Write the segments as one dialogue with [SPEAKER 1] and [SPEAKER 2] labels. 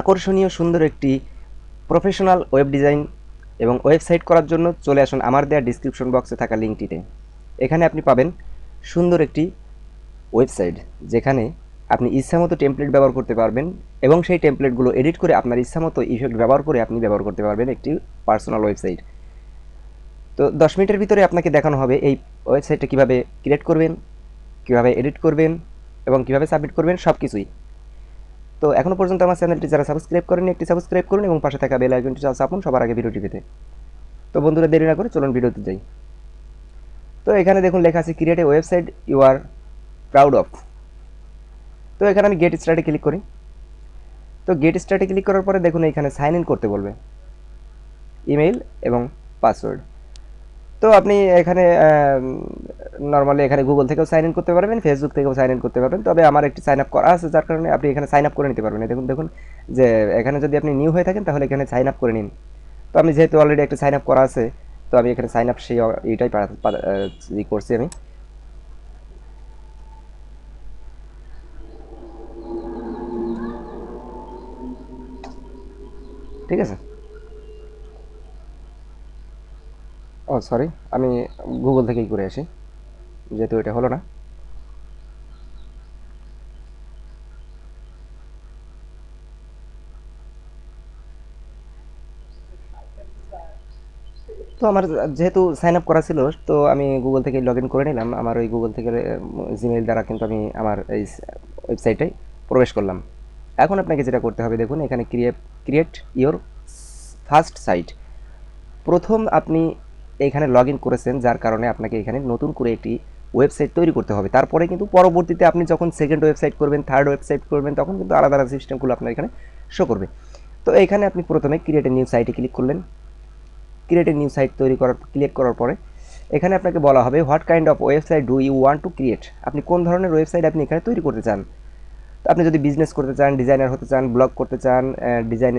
[SPEAKER 1] আকর্ষণীয় সুন্দর একটি প্রফেশনাল ওয়েব ডিজাইন এবং ওয়েবসাইট করার জন্য চলে আসুন আমার দেওয়া ডিসক্রিপশন বক্সে থাকা লিঙ্কটিতে। এখানে আপনি পাবেন সুন্দর একটি ওয়েবসাইট, যেখানে আপনি ইচ্ছামতো টেমপ্লেট ব্যবহার করতে পারবেন এবং সেই টেমপ্লেটগুলো এডিট করে আপনার ইচ্ছামতো ইফেক্ট ব্যবহার করে আপনি ব্যবহার করতে পারবেন একটি পার্সোনাল ওয়েবসাইট। তো 10 মিনিটের ভিতরে আপনাকে দেখানো হবে এই ওয়েবসাইটটা কীভাবে ক্রিয়েট করবেন, কীভাবে এডিট করবেন এবং কীভাবে সাবমিট করবেন, সব কিছুই। তো এখনও পর্যন্ত আমার চ্যানেলটি যারা সাবস্ক্রাইব করেনি একটি সাবস্ক্রাইব করুন এবং পাশে থাকা বেল আইকনটি চাপুন সবার আগে ভিডিওটি পেতে। তো বন্ধুরা, দেরি না করে চলুন ভিডিওতে যাই। তো এখানে দেখুন লেখা আছে create a website you are proud of. তো এখানে আমি গেট স্টার্টে ক্লিক করি। তো গেট স্টার্টে ক্লিক করার পরে দেখুন এখানে সাইন ইন করতে বলবে, ইমেইল এবং পাসওয়ার্ড। তো আপনি এখানে নর্মালি এখানে গুগল থেকেও সাইন ইন করতে পারবেন, ফেসবুক থেকেও সাইন ইন করতে পারবেন, তবে আমার একটি সাইন আপ করা আছে যার কারণে আপনি এখানে সাইন আপ করে নিতে পারবেন। দেখুন দেখুন যে এখানে যদি আপনি নিউ হয়ে থাকেন তাহলে এখানে সাইন আপ করে নিন। তো আমি যেহেতু অলরেডি একটা সাইন আপ করা আছে, তো আমি এখানে সাইন আপ সেই এইটাই করছি আমি। ঠিক আছে। ও সরি, আমি গুগল থেকেই করে আসি, যেহেতু এটা হলো না। তো আমার যেহেতু সাইন আপ করা ছিল, তো আমি গুগল থেকে লগ ইন করে নিলাম। আমার ওই গুগল থেকে জিমেইল দ্বারা কিন্তু আমি আমার এই ওয়েবসাইটে প্রবেশ করলাম। এখন আপনাকে যেটা করতে হবে, দেখুন এখানে ক্রিয়েট ইওর ফার্স্ট সাইট। প্রথম আপনি এখানে লগ ইন করেছেন, যার কারণে আপনাকে এখানে নতুন করে একটি ওয়েবসাইট তৈরি করতে হবে। তারপরে কিন্তু পরবর্তীতে আপনি যখন সেকেন্ড ওয়েবসাইট করবেন, থার্ড ওয়েবসাইট করবেন, তখন কিন্তু আলাদা আলাদা সিস্টেমগুলো আপনার এখানে শো করবে। তো এখানে আপনি প্রথমে ক্রিয়েট এ নিউ সাইটে ক্লিক করলেন। Create a new site click করার পরে এখানে আপনাকে বলা হবে what kind of website do you want to create. আপনি কোন ধরনের ওয়েবসাইট আপনি এখানে তৈরি করতে চান। তো আপনি যদি বিজনেস করতে চান, ডিজাইনার হতে চান, ব্লগ করতে চান, design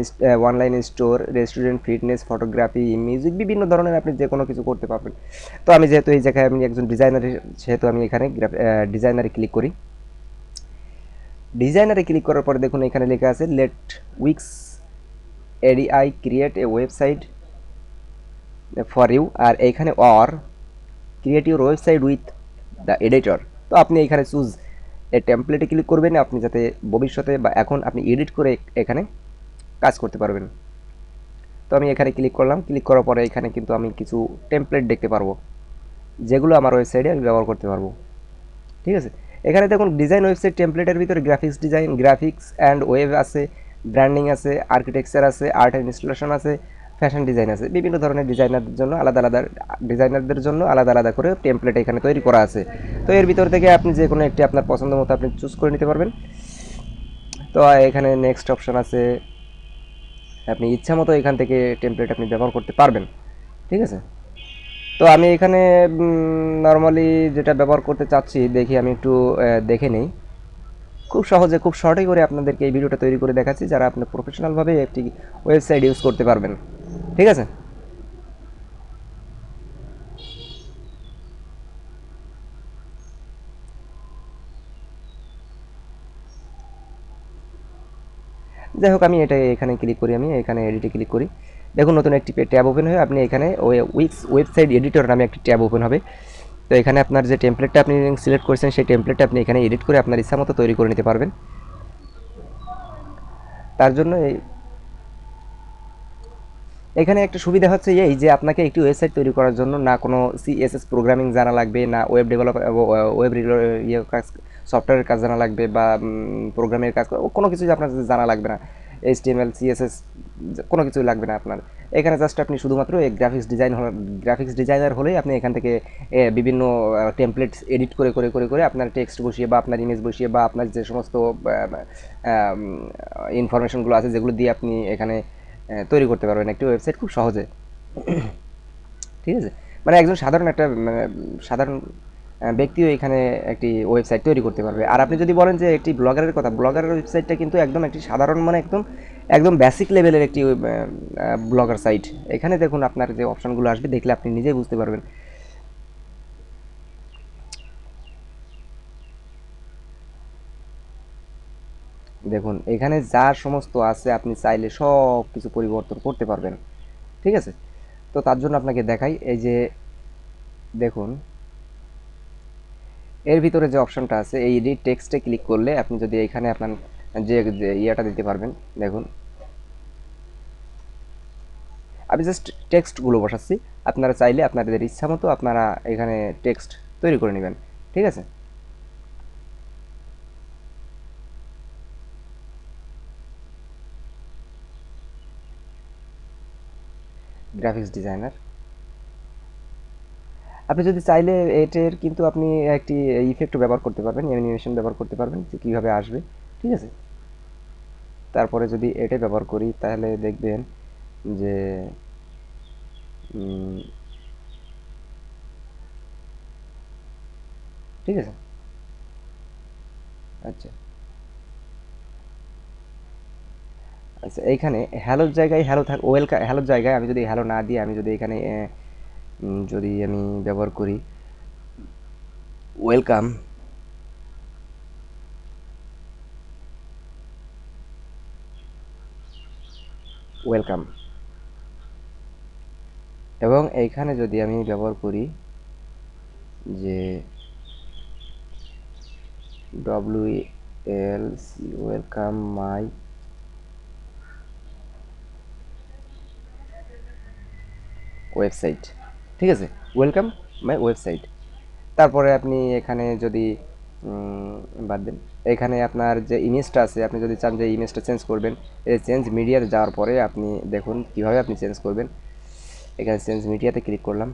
[SPEAKER 1] online store, restaurant, fitness, photography, music, বিভিন্ন ধরনের আপনি যে কোনো কিছু করতে পারবেন। তো আমি যেহেতু এই জায়গায় আমি একজন ডিজাইনার, সেহেতু আমি এখানে ডিজাইনারে ক্লিক করি। ডিজাইনারে ক্লিক করার পরে দেখুন এখানে লেখা আছে let Wix ADI create a website for you, আর এইখানে or create your website with the editor. তো আপনি এখানে চুজ এই টেমপ্লেটে ক্লিক করবেন, আপনি যাতে ভবিষ্যতে বা এখন আপনি এডিট করে এখানে কাজ করতে পারবেন। তো আমি এখানে ক্লিক করলাম। ক্লিক করার পরে এখানে কিন্তু আমি কিছু টেমপ্লেট দেখতে পারবো, যেগুলো আমার ওয়েবসাইটে আমি ব্যবহার করতে পারবো। ঠিক আছে। এখানে দেখুন ডিজাইন ওয়েবসাইট টেমপ্লেটের ভিতরে graphics design, graphics and web আছে, ব্র্যান্ডিং আছে, আর্কিটেকচার আছে, আর্ট অ্যান্ড ইনস্টলেশন আছে, ফ্যাশন ডিজাইন আছে। বিভিন্ন ধরনের ডিজাইনারদের জন্য আলাদা আলাদা করে টেমপ্লেট এখানে তৈরি করা আছে। তো এর ভিতর থেকে আপনি যে কোনো একটি আপনার পছন্দ মতো আপনি চুজ করে নিতে পারবেন। তো এখানে নেক্সট অপশন আছে, আপনি ইচ্ছা মতো এখান থেকে টেমপ্লেট আপনি ব্যবহার করতে পারবেন। ঠিক আছে। তো আমি এখানে নর্মালি যেটা ব্যবহার করতে চাচ্ছি, দেখি আমি একটু দেখে নেই। খুব সহজে খুব শর্টে করে আপনাদেরকে এই ভিডিওটা তৈরি করে দেখাচ্ছি, যারা আপনি প্রফেশনালভাবে একটি ওয়েবসাইট ইউজ করতে পারবেন। ঠিক আছে। যাই হোক, আমি এটা এখানে ক্লিক করি, আমি এখানে এডিটে ক্লিক করি। দেখুন নতুন একটি ট্যাব ওপেন হয়ে আপনি এখানে ওয়েবসাইট এডিটর নামে একটি ট্যাব ওপেন হবে। তো এখানে আপনার যে টেমপ্লেটটা আপনি সিলেক্ট করেছেন, সেই টেমপ্লেটটা আপনি এখানে এডিট করে আপনার ইচ্ছা মতো তৈরি করে নিতে পারবেন। তার জন্য এখানে একটা সুবিধা হচ্ছে এই যে আপনাকে একটি ওয়েবসাইট তৈরি করার জন্য না কোনো সিএসএস প্রোগ্রামিং জানা লাগবে, না ওয়েব ডেভেলপার ওয়েব ইয়ে কাজ সফটওয়্যারের কাজ জানা লাগবে, বা প্রোগ্রামের কাজ কোনো কিছুই আপনার জানা লাগবে না। এইচটিএমএল, সিএসএস কোনো কিছুই লাগবে না আপনার। এখানে জাস্ট আপনি শুধুমাত্র এই গ্রাফিক্স ডিজাইনার হলেই আপনি এখান থেকে বিভিন্ন টেমপ্লেটস এডিট করে করে করে করে আপনার টেক্সট বসিয়ে বা আপনার ইমেজ বসিয়ে বা আপনার যে সমস্ত ইনফরমেশনগুলো আছে যেগুলো দিয়ে আপনি এখানে তৈরি করতে পারবেন একটি ওয়েবসাইট খুব সহজে। ঠিক আছে। মানে একজন সাধারণ ব্যক্তিও এখানে একটি ওয়েবসাইট তৈরি করতে পারবে। আর আপনি যদি বলেন যে একটি ব্লগারের কথা, ব্লগারের ওয়েবসাইটটা কিন্তু একদম একটি সাধারণ, মানে একদম একদম বেসিক লেভেলের একটি ব্লগার সাইট। এখানে দেখুন আপনার যে অপশনগুলো আসবে, দেখলে আপনি নিজেই বুঝতে পারবেন। দেখুন এখানে যা সমস্ত আছে আপনি চাইলে সব কিছু পরিবর্তন করতে পারবেন, ঠিক আছে। তো তার জন্য আপনাকে দেখাই, এই যে দেখুন এর ভিতরে যে অপশনটা আছে এই এডিট টেক্সটে ক্লিক করলে আপনি যদি এখানে আপনার যে ইয়েটা দিতে পারবেন। দেখুন আমি জাস্ট টেক্সটগুলো বসাচ্ছি, আপনারা চাইলে আপনাদের ইচ্ছা মতো আপনারা এখানে টেক্সট তৈরি করে নেবেন, ঠিক আছে। গ্রাফিক্স ডিজাইনার, আপনি যদি চাইলে এটার কিন্তু আপনি একটি ইফেক্টও ব্যবহার করতে পারবেন, অ্যানিমেশন ব্যবহার করতে পারবেন যে কীভাবে আসবে, ঠিক আছে। তারপরে যদি এটা ব্যবহার করি তাহলে দেখবেন যে ঠিক আছে। আচ্ছা আচ্ছা, এইখানে হ্যালোর জায়গায় হ্যালো থাক, ওয়েলকাম হ্যালোর জায়গায় আমি যদি হ্যালো না দিয়ে আমি যদি এখানে যদি আমি ব্যবহার করি ওয়েলকাম, ওয়েলকাম, এবং এইখানে যদি আমি ব্যবহার করি যে WLC ওয়েলকাম মাই ওয়েবসাইট, ঠিক আছে, ওয়েলকাম মাই ওয়েবসাইট। তারপরে আপনি এখানে যদি বাদ দেন, এখানে আপনার যে ইমেজটা আছে আপনি যদি চান যে ইমেজটা চেঞ্জ করবেন, এই চেঞ্জ মিডিয়াতে যাওয়ার পরে আপনি দেখুন কিভাবে আপনি চেঞ্জ করবেন। এখানে চেঞ্জ মিডিয়াতে ক্লিক করলাম।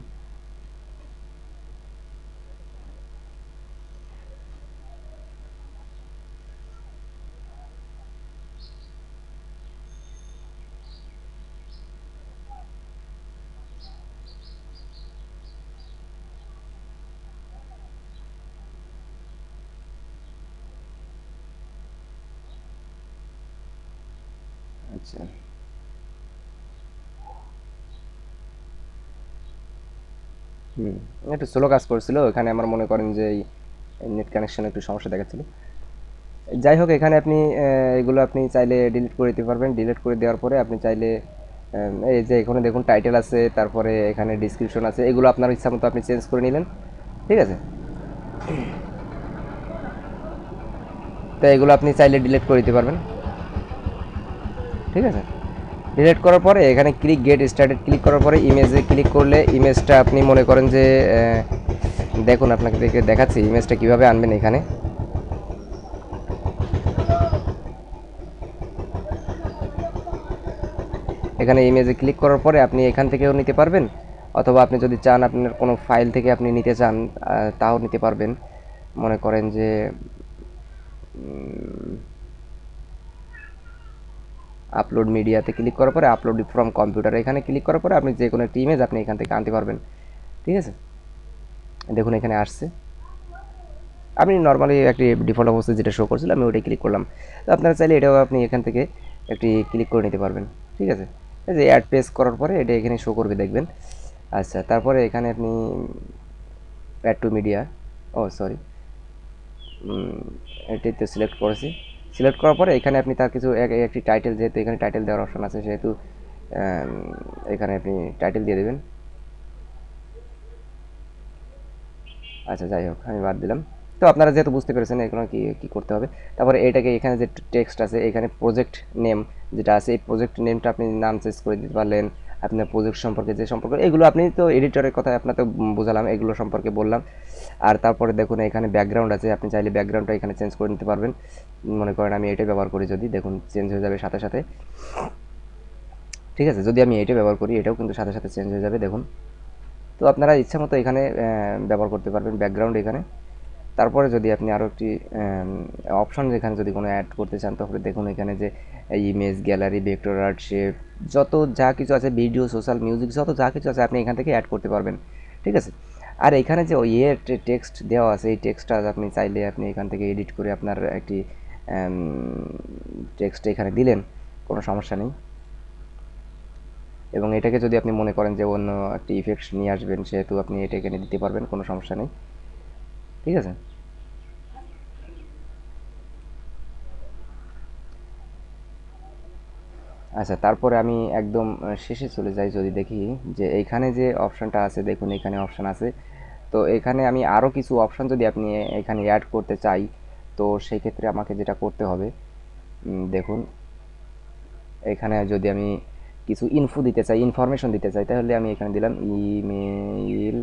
[SPEAKER 1] আচ্ছা একটু স্লো কাজ করছিল এখানে, আমার মনে করেন যে এই নেট কানেকশন একটু সমস্যা দেখাচ্ছিল। যাই হোক এখানে আপনি এগুলো আপনি চাইলে ডিলিট করে দিতে পারবেন। ডিলিট করে দেওয়ার পরে আপনি চাইলে এই যে এখানে দেখুন টাইটেল আছে, তারপরে এখানে ডিসক্রিপশন আছে, এগুলো আপনার ইচ্ছা মতো আপনি চেঞ্জ করে নিলেন, ঠিক আছে। তো এগুলো আপনি চাইলে ডিলিট করে দিতে পারবেন, ঠিক আছে। ডিলিট করার পরে এখানে ক্লিক গেট স্টার্টেড ক্লিক করার পরে ইমেজে ক্লিক করলে ইমেজটা আপনি মনে করেন যে দেখুন আপনাকে দেখাচ্ছি ইমেজটা কীভাবে আনবেন। এখানে এখানে ইমেজে ক্লিক করার পরে আপনি এখান থেকেও নিতে পারবেন, অথবা আপনি যদি চান আপনার কোনো ফাইল থেকে আপনি নিতে চান তাও নিতে পারবেন। মনে করেন যে আপলোড মিডিয়াতে ক্লিক করার পরে আপলোড ফ্রম কম্পিউটার এখানে ক্লিক করার পরে আপনি যে কোনো একটি ইমেজ আপনি এখান থেকে আনতে পারবেন, ঠিক আছে। দেখুন এখানে আসছে, আমি নর্মালি একটি ডিফল্ট অবস্থায় যেটা শো করছিল আমি ওটাই ক্লিক করলাম। তো আপনারা চাইলে এটাও আপনি এখান থেকে একটি ক্লিক করে নিতে পারবেন, ঠিক আছে। এই যে অ্যাড পেজ করার পরে এটা এখানে শো করবে দেখবেন। আচ্ছা তারপরে এখানে আপনি add to media, oh sorry, এটাই তো সিলেক্ট করেছি। সিলেক্ট করার পরে এখানে আপনি তার কিছু একটি টাইটেল, যেহেতু এখানে টাইটেল দেওয়ার অপশন আছে সেহেতু এখানে আপনি টাইটেল দিয়ে দেবেন। আচ্ছা যাই হোক আমি বাদ দিলাম। তো আপনারা যেহেতু বুঝতে পেরেছেন এগুলো কি কি করতে হবে। তারপরে এটাকে এখানে যে টেক্সট আছে এখানে প্রজেক্ট নেম যেটা আছে এই প্রজেক্ট নেমটা আপনি নাম চেঞ্জ করে দিতে পারলেন। আপনার প্রজেক্ট সম্পর্কে যে সম্পর্কে এগুলো আপনি তো এডিটরের কথা আপনাকে বোঝালাম, এগুলো সম্পর্কে বললাম। আর তারপরে দেখুন এখানে ব্যাকগ্রাউন্ড আছে, আপনি চাইলে ব্যাকগ্রাউন্ডটা এখানে চেঞ্জ করে নিতে পারবেন। মনে করেন আমি এটাই ব্যবহার করি, যদি দেখুন চেঞ্জ হয়ে যাবে সাথে সাথে, ঠিক আছে। যদি আমি এটা ব্যবহার করি এটাও কিন্তু সাথে সাথে চেঞ্জ হয়ে যাবে দেখুন। তো আপনারা ইচ্ছা মতো এখানে ব্যবহার করতে পারবেন ব্যাকগ্রাউন্ড এখানে। তারপরে যদি আপনি আরও একটি অপশন যেখানে যদি কোনো অ্যাড করতে চান তাহলে দেখুন এখানে যে image gallery vector art shape যত যা কিছু আছে ভিডিও সোশ্যাল মিউজিক যত যা কিছু আছে আপনি এখান থেকে অ্যাড করতে পারবেন, ঠিক আছে। আর এখানে যে টেক্সট দেওয়া আছে এই টেক্সটটা আপনি চাইলে আপনি এখান থেকে এডিট করে আপনার একটি টেক্সট এখানে দিলেন, কোনো সমস্যা নেই। এবং এটাকে যদি আপনি মনে করেন যে অন্য একটি ইফেক্টস নিয়ে আসবেন সেহেতু আপনি এটা এখানে দিতে পারবেন, কোনো সমস্যা নেই, ঠিক আছে। আচ্ছা, তারপরে আমি একদম শেষে চলে যাই, যদি দেখি যে এইখানে যে অপশানটা আছে, দেখুন এখানে অপশান আছে। তো এখানে আমি আরও কিছু অপশান যদি আপনি এখানে অ্যাড করতে চাই, তো সেই ক্ষেত্রে আমাকে যেটা করতে হবে, দেখুন এখানে যদি আমি কিছু ইনফো দিতে চাই, ইনফরমেশন দিতে চাই, তাহলে আমি এখানে দিলাম ইমেইল,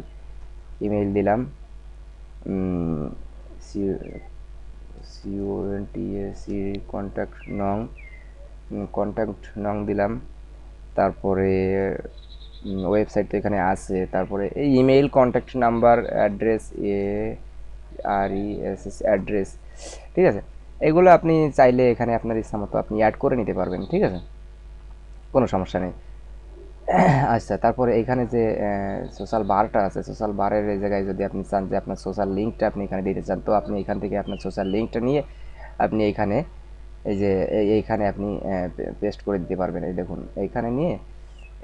[SPEAKER 1] ইমেইল দিলাম, সিওএনটিএসি কন্ট্যাক্ট নং, কন্ট্যাক্ট নং দিলাম। তারপরে ওয়েবসাইট তো এখানে আছে, তারপরে এই email, contact number, address, ARESS address, ঠিক আছে। এগুলো আপনি চাইলে এখানে আপনার ইচ্ছা মতো আপনি অ্যাড করে নিতে পারবেন, ঠিক আছে, কোনো সমস্যা নেই। আচ্ছা, তারপরে এখানে যে সোশ্যাল বারটা আছে, সোশ্যাল বারের এই জায়গায় যদি আপনি চান যে আপনার সোশ্যাল লিঙ্কটা আপনি এখানে দিতে চান, তো আপনি এখান থেকে আপনার সোশ্যাল লিঙ্কটা নিয়ে আপনি এইখানে এই যে এইখানে আপনি পেস্ট করে দিতে পারবেন। এই দেখুন এইখানে নিয়ে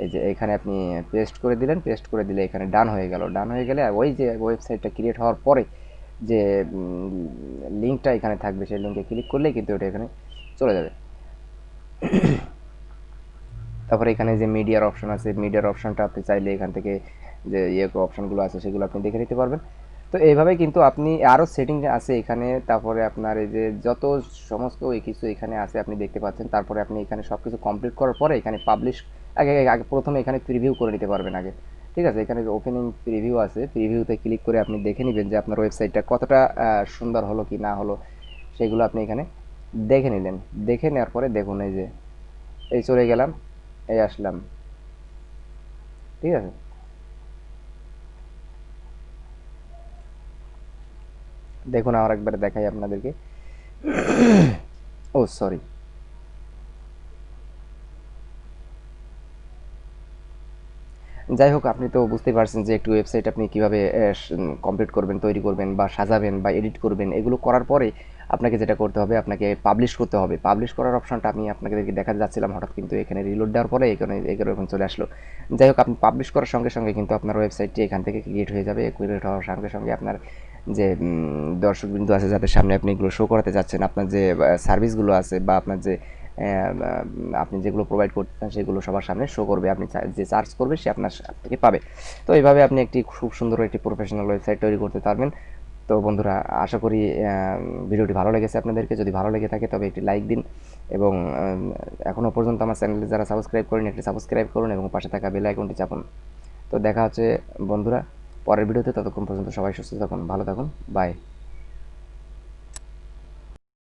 [SPEAKER 1] এই যে এখানে আপনি পেস্ট করে দিলেন, পেস্ট করে দিলে এখানে ডান হয়ে গেল। ডান হয়ে গেলে ওই যে ওয়েবসাইটটা ক্রিয়েট হওয়ার পরে যে লিঙ্কটা এখানে থাকবে, সেই লিঙ্কে ক্লিক করলেই কিন্তু ওটা এখানে চলে যাবে। তারপরে এখানে যে মিডিয়ার অপশন আছে, মিডিয়ার অপশনটা আপনি চাইলে এখান থেকে যে অপশনগুলো আছে সেগুলো আপনি দেখে নিতে পারবেন। তো এইভাবে কিন্তু আপনি আরও সেটিং আছে এখানে, তারপরে আপনার এই যে যত সমস্ত এই কিছু এখানে আছে আপনি দেখতে পাচ্ছেন। তারপরে আপনি এখানে সব কিছু কমপ্লিট করার পরে এখানে পাবলিশ, আগে আগে প্রথমে এখানে প্রিভিউ করে নিতে পারবেন আগে, ঠিক আছে। এখানে যে ওপেনিং প্রিভিউ আছে, প্রিভিউতে ক্লিক করে আপনি দেখে নেবেন যে আপনার ওয়েবসাইটটা কতটা সুন্দর হলো কি না হলো, সেগুলো আপনি এখানে দেখে নিলেন। দেখে নেওয়ার পরে দেখুন এই যে এই চলে গেলাম, এই আসলাম, ঠিক আছে। দেখুন আর একবার দেখাই আপনাদেরকে। ও সরি, যাই হোক, আপনি তো বুঝতে পারছেন যে একটি ওয়েবসাইট আপনি কীভাবে কমপ্লিট করবেন, তৈরি করবেন বা সাজাবেন বা এডিট করবেন। এগুলো করার পরে আপনাকে যেটা করতে হবে, আপনাকে পাবলিশ করতে হবে। পাবলিশ করার অপশনটা আমি আপনাদেরকে দেখাতে যাচ্ছিলাম, হঠাৎ কিন্তু এখানে রিলোড দেওয়ার পরে এখানে এরকম চলে আসলো। যাই হোক, আপনি পাবলিশ করার সঙ্গে সঙ্গে কিন্তু আপনার ওয়েবসাইটটি এখান থেকে ক্রিয়েট হয়ে যাবে। ক্রিয়েট হওয়ার সঙ্গে সঙ্গে আপনার যে দর্শকবিন্দু আছে যাদের সামনে আপনি এগুলো শো করাতে যাচ্ছেন, আপনার যে সার্ভিসগুলো আছে বা আপনার যে আপনি যেগুলো প্রোভাইড করতে চান সেগুলো সবার সামনে শো করবে। আপনি যে সার্চ করবে সে আপনার থেকে পাবে। তো এইভাবে আপনি একটি খুব সুন্দর একটি প্রফেশনাল ওয়েবসাইট তৈরি করতে পারবেন। তো বন্ধুরা, আশা করি ভিডিওটি ভালো লেগেছে আপনাদেরকে। যদি ভালো লেগে থাকে তবে একটি লাইক দিন, এবং এখনও পর্যন্ত আমার চ্যানেলে যারা সাবস্ক্রাইব করেন একটি সাবস্ক্রাইব করুন এবং পাশে থাকা বেল আইকনটি চাপুন। তো দেখা হচ্ছে বন্ধুরা পরের ভিডিওতে। ততক্ষণ পর্যন্ত সবাই সুস্থ থাকুন, ভালো থাকুন, বাই।